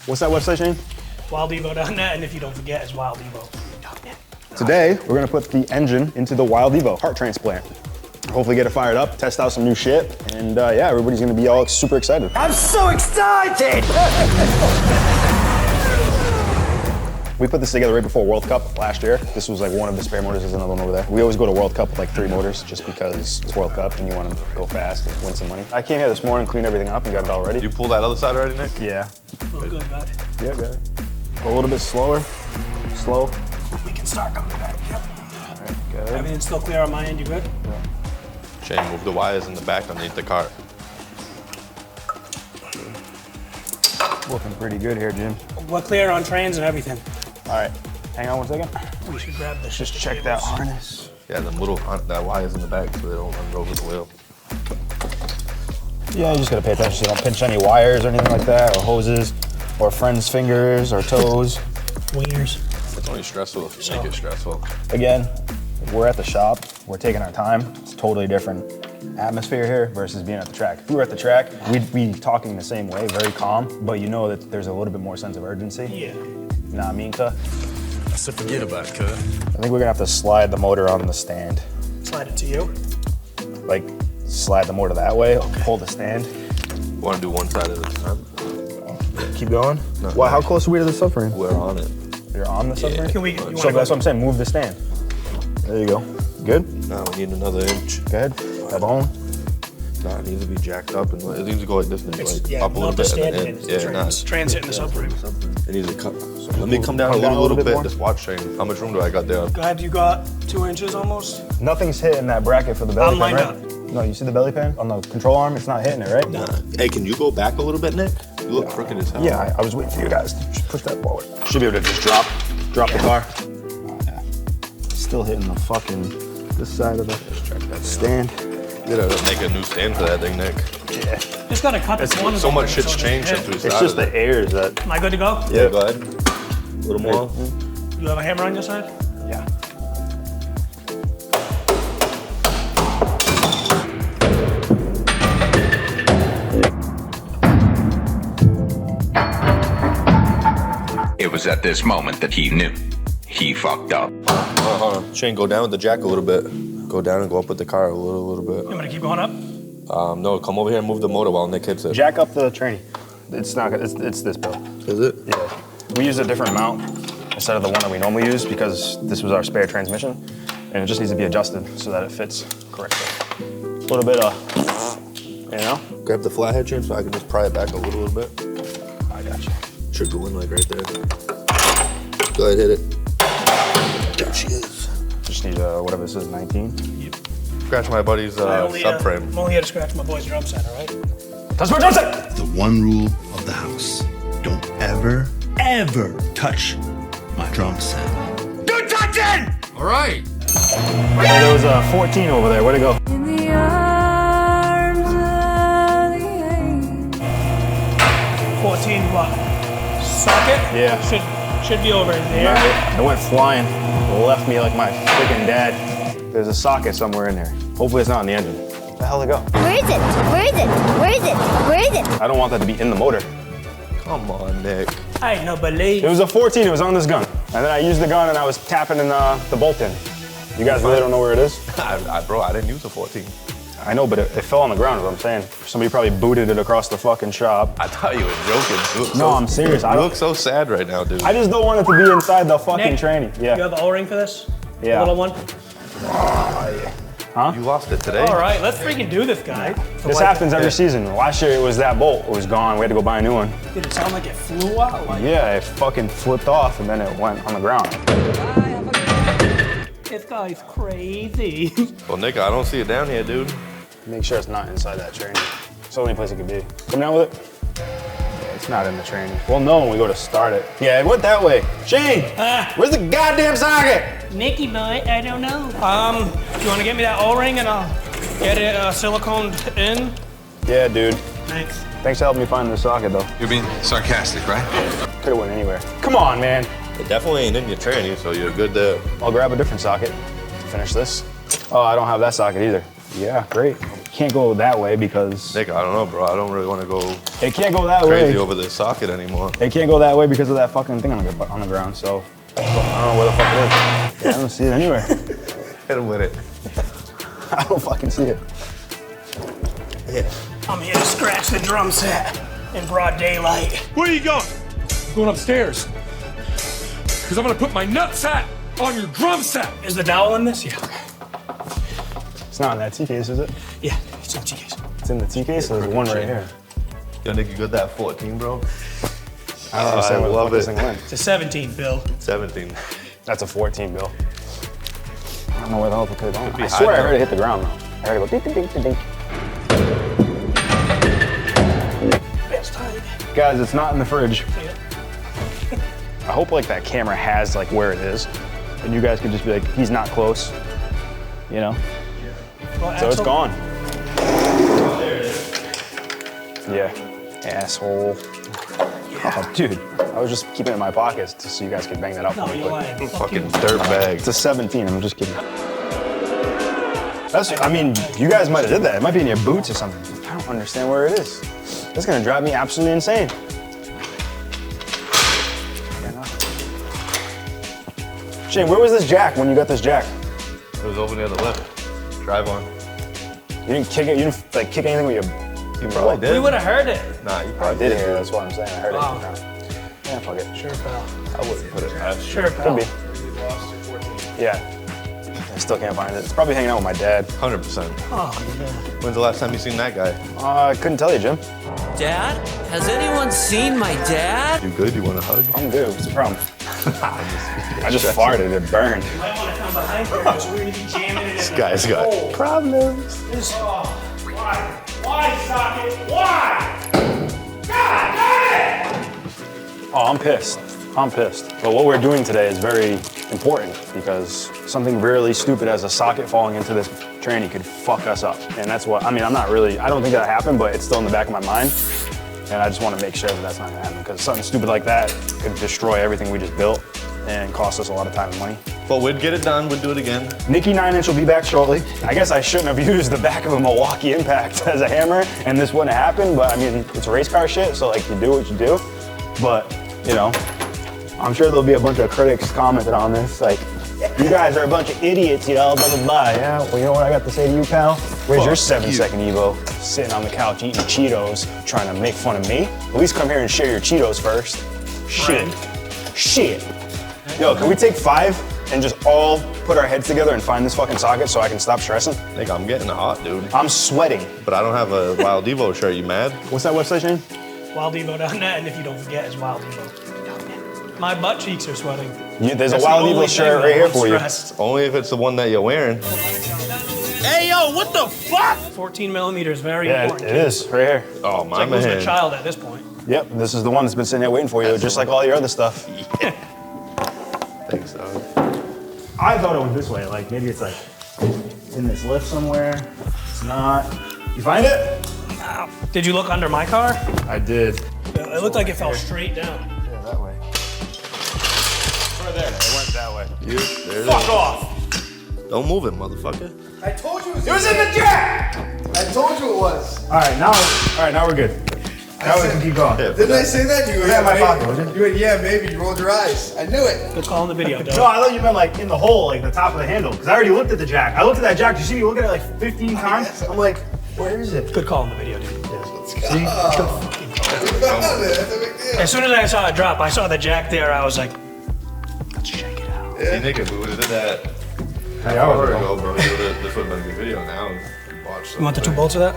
What's that website, Shane? WildEvo.net, and if you don't forget, it's WildEvo.net. Today, we're gonna put the engine into the Wild Evo heart transplant. Hopefully get it fired up, test out some new shit, and yeah, everybody's gonna be all super excited. I'm so excited! We put this together right before World Cup last year. This was like one of the spare motors, there's another one over there. We always go to World Cup with like 3 motors just because it's World Cup and you want to go fast and win some money. I came here this morning, cleaned everything up and got it all ready. You pull that other side already, Nick? Yeah. Oh, good, bud. Yeah, got it. Go a little bit slower. Slow. We can start coming back. Yep. All right, good. Everything's still clear on my end. You good? Yeah. Shane, move the wires in the back underneath the cart. Looking pretty good here, Jim. We're clear on trains and everything. All right, hang on one second. We should grab this. Just check that harness. Yeah, them little that wires in the back so they don't run over the wheel. Yeah, you just gotta pay attention so you don't pinch any wires or anything like that, or hoses, or friends' fingers, or toes. Wingers. It's only stressful if you make it stressful. Again, we're at the shop, we're taking our time. It's a totally different atmosphere here versus being at the track. If we were at the track, we'd be talking the same way, very calm, but you know that there's a little bit more sense of urgency. Yeah. Nah, I mean, cuh. So forget about it, cuz. I think we're gonna have to slide the motor on the stand. Slide it to you. Like, slide the motor that way, hold the stand. You want to do one side at a time? Keep going? No. Why, how close are we to the subframe? We're on it. You're on the subframe? Can we? You So wanna that's go? what I'm saying, move the stand. There you go. Good? Now we need another inch. Go ahead. That bone. Nah, it needs to be jacked up and it needs to go like this, maybe It's, like yeah, up a little not the bit and stand then in. in. It's Yeah, the nah. transit in the subframe. It needs to come. Let me come down a little bit. Just watch, Shane. How much room do I got there? Go ahead. You got 2 inches almost. Nothing's hitting that bracket for the belly I'm pan, lined right? No, you see the belly pan on the control arm? It's not hitting it, right? Nah. Hey, can you go back a little bit, Nick? You look crooked as hell. Yeah, I was waiting for you guys to just push that forward. Should be able to just drop the car. Oh, yeah. Still hitting the fucking this side of the stand. You gotta make a new stand for that thing, Nick. Yeah. Just gotta cut this one. So much shit's changed since we It's started. just the airs that. Am I good to go? Yeah, go ahead. A little more. You have a hammer on your side? Yeah. It was at this moment that he knew. He fucked up. Hold on. Shane, go down with the jack a little bit. Go down and go up with the car a little You bit. want me to keep going up? No, come over here and move the motor while Nick hits it. Jack up the tranny. It's not good. It's this build. Is it? Yeah. We use a different mount instead of the one that we normally use because this was our spare transmission and it just needs to be adjusted so that it fits correctly. A little bit of, you know? Grab the flathead, Shane, so I can just pry it back a little bit. I got you. Should go in like right there. Go ahead, hit it. There she is. Just need whatever this is, 19. Scratch my buddy's subframe. I'm only here to scratch my boy's drum set, all right? Touch my drum set! The one rule of the house. Don't ever, ever touch my drum set. Don't touch it! All right. Hey, there was a 14 over there. Where'd it go? In the arms of the angel. 14 what? Socket? Yeah. Should be over there. It went flying. Left me like my freaking dad. There's a socket somewhere in there. Hopefully it's not in the engine. Where the hell did it go? Where is it? Where is it? Where is it? Where is it? I don't want that to be in the motor. Come on, Nick. I no believe. It was a 14, it was on this gun. And then I used the gun and I was tapping in the bolt in. You guys really don't know where it is? Bro, I didn't use a 14. I know, but it fell on the ground is what I'm saying. Somebody probably booted it across the fucking shop. I thought you were joking. No, I'm serious. You look so sad right now, dude. I just don't want it to be inside the fucking Nick, tranny. Yeah. You have the O-ring for this? Yeah. The little one? Huh? You lost it today. All right, let's freaking do this, guy. This happens every season. Last year it was that bolt. It was gone. We had to go buy a new one. Did it sound like it flew out? Like, Yeah, it fucking flipped off and then it went on the ground. this guy's crazy. Well, Nick, I don't see it down here, dude. Make sure it's not inside that tranny. It's the only place it could be. Come down with it. Yeah, it's not in the tranny. We'll know when we go to start it. Yeah, it went that way. Shane, where's the goddamn socket? Nicky boy, I don't know. You want to get me that O-ring and I'll get it siliconed in? Yeah, dude. Thanks. Thanks for helping me find the socket, though. You're being sarcastic, right? Could've went anywhere. Come on, man. It definitely ain't in your tranny, so you're good there. I'll grab a different socket to finish this. Oh, I don't have that socket either. Yeah, great. can't go that way because Nick, I don't know, bro. I don't really want to go it can't go that crazy way. over this socket anymore. It can't go that way because of that fucking thing on the ground. So I don't know where the fuck it is. Yeah, I don't see it anywhere. Hit him with it. I don't fucking see it. Yeah. I'm here to scratch the drum set in broad daylight. Where are you going? I'm going upstairs. Because I'm going to put my nutsack on your drum set. Is the dowel in this? Yeah. Okay. It's not in that T case, is it? Yeah, it's in the T case. It's in the T case, so there's one right here. Yo, Nick, you got that 14, bro? I don't understand where the love fuck this it. thing went. It's a 17, Bill. 17. That's a 14, Bill. I don't know where the hell it could have gone. I high swear I though. heard it hit the ground though. I heard it go dink, dink, dink, dink. It's tight. Guys, it's not in the fridge. I hope like that camera has like where it is, and you guys could just be like, he's not close, you know? Well, So it's Axel, gone. Yeah, asshole. Oh, dude, I was just keeping it in my pockets just so you guys could bang that up No, for me you're quick. lying. Fucking dirt bag. It's a 17, I'm just kidding. I mean, you guys might have did that. It might be in your boots or something. I don't understand where it is. It's gonna drive me absolutely insane. Shane, where was this jack when you got this jack? It was over near the left. Drive on. You didn't kick it, you didn't like kick anything with your... You probably We did. would have heard it. Nah, you I probably did hear it, that's what I'm saying. I heard Wow. it. Yeah, fuck it. Sure, pal. I wouldn't put it past you. Sure, pal. Could be. Yeah. I still can't find it. It's probably hanging out with my dad. 100%. Oh, man. When's the last time you seen that guy? I couldn't tell you, Jim. Dad? Has anyone seen my dad? You good? You want a hug? I'm good. What's the problem? I just farted. It burned. You might want to come behind here because we're going to be jamming it. This guy's got problems. Why? Why, socket? Why? God damn it! Oh, I'm pissed. I'm pissed. But what we're doing today is very important because something really stupid as a socket falling into this tranny could fuck us up. And that's what, I mean, I don't think that happened, but it's still in the back of my mind. And I just want to make sure that that's not gonna happen because something stupid like that could destroy everything we just built and cost us a lot of time and money. But we'd get it done. We'd do it again. Nikki 9-inch will be back shortly. I guess I shouldn't have used the back of a Milwaukee Impact as a hammer and this wouldn't happen, but I mean, it's race car shit, so like you do what you do. But, you know, I'm sure there'll be a bunch of critics commenting on this, like, you guys are a bunch of idiots, you know, blah, blah, blah. Yeah, well, you know what I got to say to you, pal? Where's your 7-second Evo? Sitting on the couch eating Cheetos, trying to make fun of me? At least come here and share your Cheetos first. Shit. Shit. Yo, can we take 5 and just all put our heads together and find this fucking socket so I can stop stressing? Nick, I'm getting hot, dude. I'm sweating. But I don't have a Wild Evo shirt. You mad? What's that website, Shane? WildEvo.net, and if you don't forget, it's WildEvo. My butt cheeks are sweating. There's That's a Wild the only Evo shirt thing, right here though. for I'm you. stressed. Only if it's the one that you're wearing. Hey, yo, what the fuck? 14 millimeters, very Yeah, important. it is, right here. Oh, It's my like losing a man. child at this point. Yep, this is the one that's been sitting there waiting for you, just like all your other stuff. Thanks, dog. I thought it was this way, like maybe it's like in this lift somewhere. It's not. You find it? Did you look under my car? I did. It looked like it fell straight down. Yeah, that way. Right there. It went that way. You, there it Fuck is. off! Don't move it, motherfucker. I told you it It was in the jack! I told you it was. All right, now we're good. Now we can keep going. Yeah, Didn't I say that? You Put that in my pocket, would You went, yeah, maybe. You rolled your eyes. I knew it. Good call on the video, No, Doug. I thought you meant like in the hole, like the top of the handle, because I already looked at the jack. I looked at that jack. You see me look at it like 15 times? I'm like, where is it? Good call on the video, dude. See? That's a big deal. As soon as I saw it drop, I saw the jack there, I was like, let's check it out. See, Nick, if we would have did that Hey, an hour ago, bro, you would have, this would have been a good video now. Watch You want the 2 bolts of that?